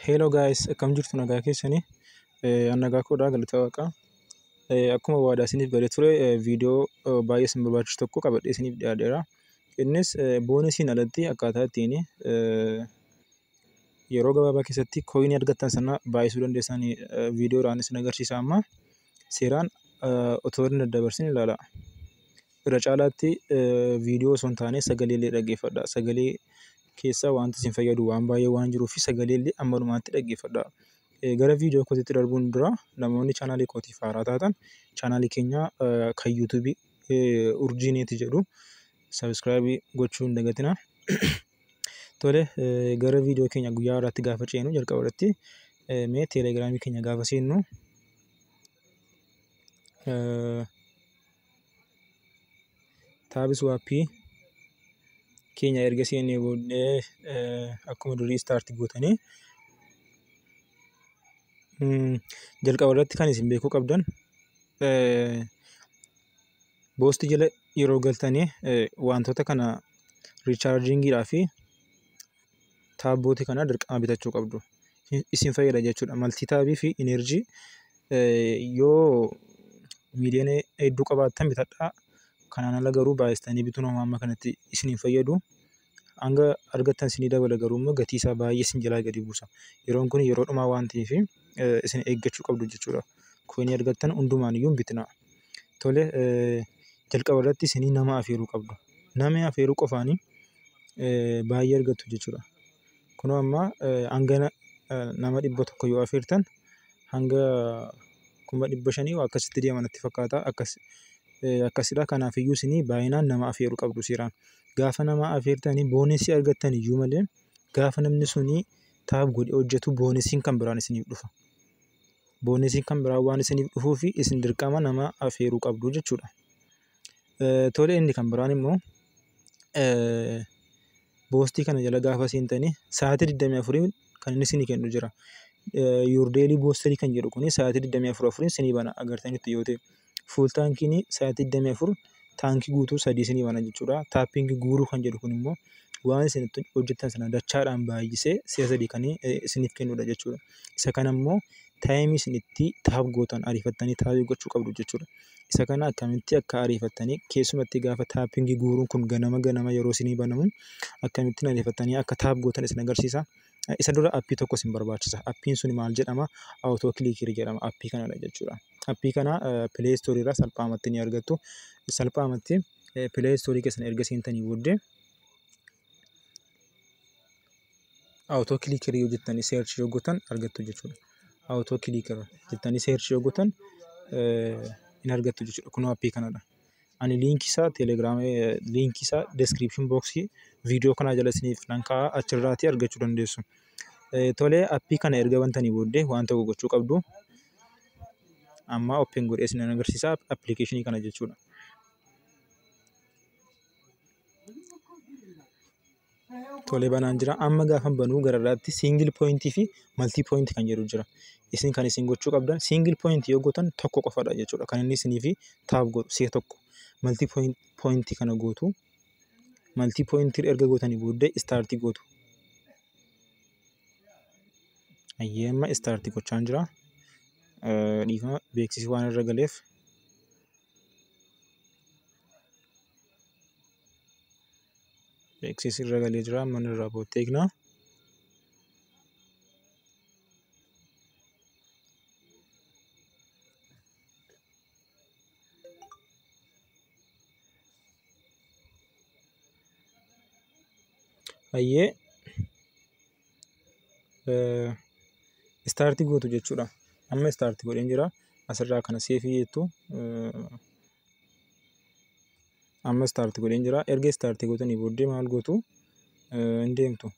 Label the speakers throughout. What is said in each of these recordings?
Speaker 1: Hello guys, akkam jirtu nagaa keessanii? Nagaa koodhaa galata waaqaa. Akkuma waadaa isiniif galee ture viidiyoo baay'ee isin barbaachisu tokko qabadhee isiniif dhiyaateera. Innis boonasiin alatti akkaataa ittiin yeroo gabaabaa keessatti kooyinii argattan sana baay'isuu dandeessan viidiyoodhaan isin agarsiisa amma. Seeraan otoo hin daddabarsin ilaala. Irra caalaatti viidiyoo osoo hin taane sagalee illee dhaggeeffadha. Sagalee keessaa wanti isin fayyadu waan baay'ee waan jiruuf sagalee illee amma dhumaatti dhaggeeffadha. Gara viidiyoo kootiitti darbuun dura namoonni chaanaalii kootiif haaraa taatan chaanaalii keenya kan yuutuubii urjiineeti jedhu sabiskiraayibii gochuu hin dagatina. Tole gara viidiyoo keenya guyyaa irratti gaafa ceenu jalqaba irratti mee teelegiraamii keenya gaafa seennu taabiswaappii keenya erga seennee booddee akkuma durii istaartii gootanii jalqaba irratti kan isin beekuu qabdan boostii jala yeroo galtanii wantoota kana riichaarjingiidhaa fi taabbooti kana dirqama bitachuu qabdu. Isin fayyada jechuudha. Maltiitaabii fi inerjii yoo miiliyoona hedduu qabaattan bitadhaa. Kanaan ala garuu baay'istanii bituun amma kanatti isiniin fayyadu. Hanga argattan isinii dabala garuu immoo gatii isaa baay'ee isin jalaa gadi buusa. Yeroon kun yeroo dhumaa waan ta'eef isin eeggachuu qabdu jechuudha. Kooyinii argattan hundumaan iyyuu hin bitinaa. Tole jalqaba irratti isinii nama afeeruu qabdu. Nama afeeruu qofaanii baay'ee argattu jechuudha. Kunoo amma hanga nama 100 yoo afeertan hanga 500 akkasitti deeman natti fakkaata. Akkasidha. Kanaaf iyyuu isinii baay'inaan nama afeeruu qabdu seeraan. Gaafa nama afeertanii boonesii argattan iyyuu malee gaafa namni suni taab godhee hojjetu boonesiin kan biraan isiniif dhufa. Boonesiin kan biraan waan isiniif dhufuuf isin dirqama nama afeeruu qabdu jechuudha. Tole inni kan biraan immoo boostii kana jala gaafa seentanii sa'aatii 24 kan inni isinii kennu jira. Yuurdeelii boosterii kan jedhu kuni sa'aatii 24 isinii bana agartanitti yoo ta'e. Fuul taankiin sa'aatii 24 taankii guutuu 3 isinii bana jechuudha. Taappingi guuruu kan jedhu kun immoo waan isin hojjettan sana dachaadhaan baay'isee si'a 3 kan isiniif kennudha jechuudha. Isa kana immoo taayimii isin itti taap gootan ariifattanii taappii gochuu qabdu jechuudha. Isa kana akkamitti akka ariifattanii keessumatti gaafa taappingi guuruun kun ganama yeroo isinii banamu akkamittiin ariifattanii akka taap gootan isin agarsiisa. Isa dura appii tokko isin barbaachisa. Appiin sun maal jedhama? Awutoo kiliikii jedhama. Appii kanadha jechuudha. Appii kana pileestoorii irraa salphaamatti ni argattu. Salphaamatti pileestoorii keessan erga seentanii booddee awutoo kiliikii yoo jettanii seerchii yoo gootan argattu jechuudha. Awutoo kiliikii jettanii seerchii yoo gootan in argattu jechuudha. Kunoo appii kanadha. Ani liinkii isaa teelegiraamii liinkii isaa description boxii viidiyoo kanaa jala isiniif nan kaa'a achirraatii argachuu dandeessu. Tolee appii kana erga bantanii booddee waan tokko gochuu qabdu. Amma open godhee isin agarsiisa appilikeeshinii kana jechuudha. Tolee banaan jira. Amma gaafa banuu gararraatti siingil pooyintii fi maltii pooyintii kan jedhu jira. Isin kan isin gochuu qabdan siingil pooyintii yoo gootan tokko qofadha jechuudha. Kan inni isinii fi taap godhu si'a tokko. Maltii pooyintii kana gootu. Maltii pooyintii erga gootanii booddee istaartii gootu. Ayyeemma istaartii gochaan jira. Dhiifama beeksisi waan irra galeef. Beeksisi irra galee jira. Mana irraa booddee eegnaa. Ayyee istaartii gootu jechuudha. Amma istaartii godheen jira. Asirraa kana seefii jettu. Amma istaartii godheen jira. Erga istaartii gootanii booddee maal gootu? Hin deemtu.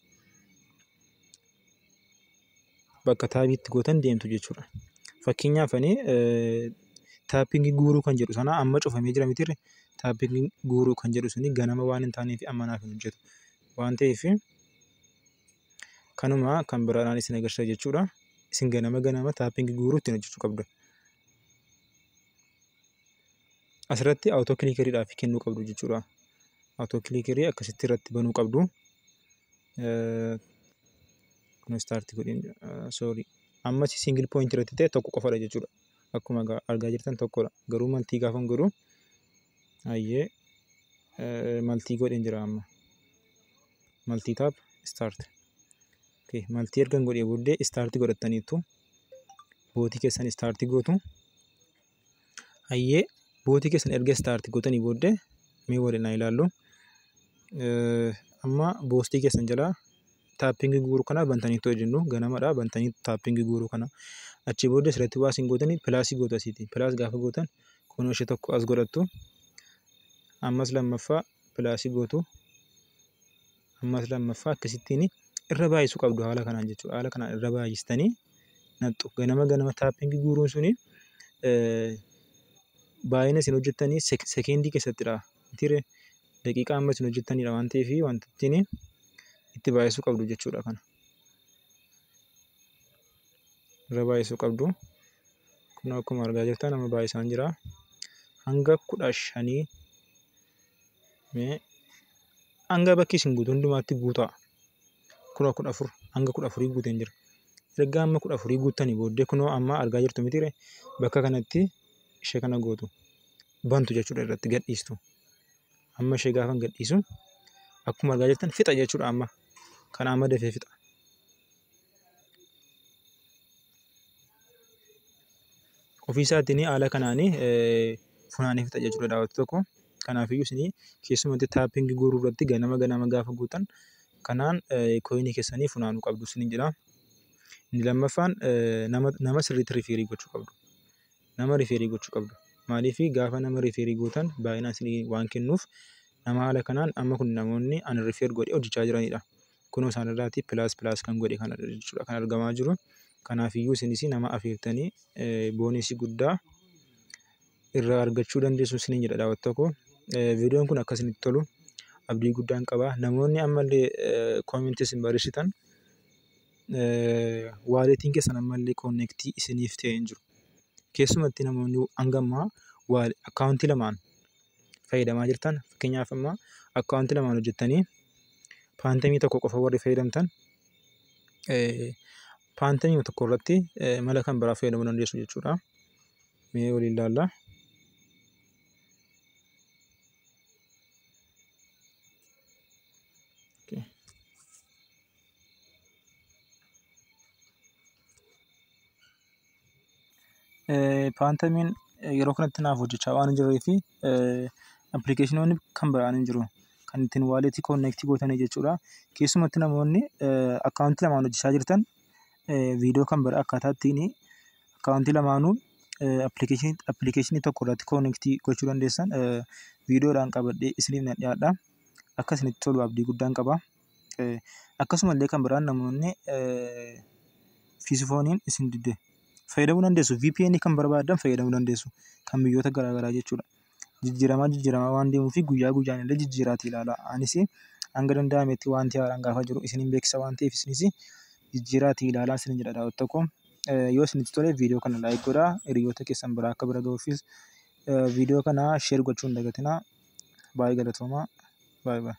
Speaker 1: Bakka taabiitti gootan deemtu jechuudha. Fakkeenyaaf ani taappingii guuruu kan jedhu sana amma cufamee jira mitiirre taappingii guuruu kan jedhu suni ganama waan hin taaneef amma naaf hin hojjetu. Waan ta'eef kanuma kan biraadhaan isin agarsiisa jechuudha. Isin ganama taappingii guuruu ittiin hojjechuu qabdu. Asirratti awutoo kiliikeriidhaaf kennuu qabdu jechuudha. Awutoo kiliikerii akkasitti irratti banuu qabdu. kun start godhin sorry amma single point irratti ta'e tokko qofadha jechuudha. Akkuma argaa jirtan tokkodha. Garuu maltii gaafa godhu ayyee maltii godhin jira amma. Maltii taap start. Okay, maltii ergan godhee booddee start godhattaniitu bootii keessan start gootu. Ayyee bootii keessan erga start gootanii booddee mee waliin haa ilaallu. Amma boostii keessan jalaa taappingii guuruu kana bantaniitu jennu ganamadha. Bantanii taappingii guuruu kana achi booddee asirratti waa isin gootanii pilaasii gootu asiiti. Pilaas gaafa gootan kunoo ishee tokko as godhattu. Ammas lammaffaa pilaasii gootu. Ammas lammaffaa akkasittiin irra baay'isuu qabdu haala kanaan jechuudha. Haala kanaan irra baay'istanii nattu ganama taappingii guuruun suni baay'ina isin hojjettanii sekeendii keessattidha. Tiree daqiiqaa amma isin hojjettanidha waan ta'eef wanta ittiin itti baay'isuu qabdu jechuudha kana. Irra baay'isuu qabdu. Kun akkuma argaa jirtan amma baay'isaan jira. Hanga 15 hanga bakki isin guutu hundumaatti guutaa. Kun 14 hanga 14 guuteen jira. Erga amma 14 guuttanii booddee kunoo amma argaa jirtu mitiire bakka kanatti ishee kana gootu. Bantu jechuudha irratti gadhiistu. Amma ishee gaafa gadhiisu akkuma argaa jirtan fixa jechuudha amma. Kana amma dafee fixa. Ofii isaatiin haala kanaan funaanee fixa jechuudha daawwattu tokko. Kanaafiyyuu isin keessumatti taappingii guuruu irratti ganama gaafa guutan kanaan kooyinii keessanii funaanuu qabdu isin jedha. Inni lammaffaan nama sirriitti rifeerii gochuu qabdu. Nama rifeerii gochuu qabdu. Maaliif gaafa nama rifeerii gootan baay'inaan isin waan kennuuf nama haala kanaan amma kun namoonni ani rifeer godhee hojjechaa jiranidha. Kunoo isaan irraati pilaas kan godhe kana jechuudha kan argamaa jiru. Kanaafiyyuu isinis nama afeertanii boonisii guddaa irraa argachuu dandeessu isin jedha daawwattu tokko. Viidiyoon kun akka isinitti tolu abdii guddaan qaba. Namoonni ammallee koomentii isin barreessitan waaleetiin keessan ammallee koonnektii isiniif ta'ee hin jiru. Keessumatti namoonni hanga ammaa akkaawuntii lamaan fayyadamaa jirtan fakkeenyaaf amma akkaawuntii lamaan hojjettanii paantamii tokko qofa warri fayyadamtan paantamii tokko irratti mala kan biraa fayyadamuu dandeessu jechuudha. Mee waliin ilaalla. Paantamiin yeroo kanatti naaf hojjechaa waan jiruu fi appilikeeshinoonni kan biraan hin jiru. Kan ittiin waaleetii koonnektii gootanii jechuudha. Keessumatti namoonni akkaawuntii lamaan hojjechaa jirtan viidiyoo kan biraa akkaataa ittiin akkaawuntii lamaanuu appilikeeshinii tokko irratti koonnektii gochuu dandeessan viidiyoodhaan qabadhee isiniif nan dhiyaadha. Akka isinitti tolu abdii guddaan qaba. Akkasumallee kan biraan namoonni fiisifooniin isin didde fayyadamuu dandeessu. VPN kan barbaadan fayyadamuu dandeessu. Kan biyyoota garaagaraa jechuudha. Jijjiiramaa waan deemuu fi guyyaa guyyaan illee jijjiiraati ilaala. Anis hanga danda'ametti wanti haaraan gaafa jiru isiniin beeksisa waan ta'eef isinis jijjiiraati ilaalaa isin jedha daawwattu tokko. Yoo isinitti tole viidiyoo kana laayik godhaa. Hiriyoota keessan biraa akka bira gahuufis viidiyoo kana sheer gochuu hin dagatinaa. Baay'ee galatoomaa. Baay'ee.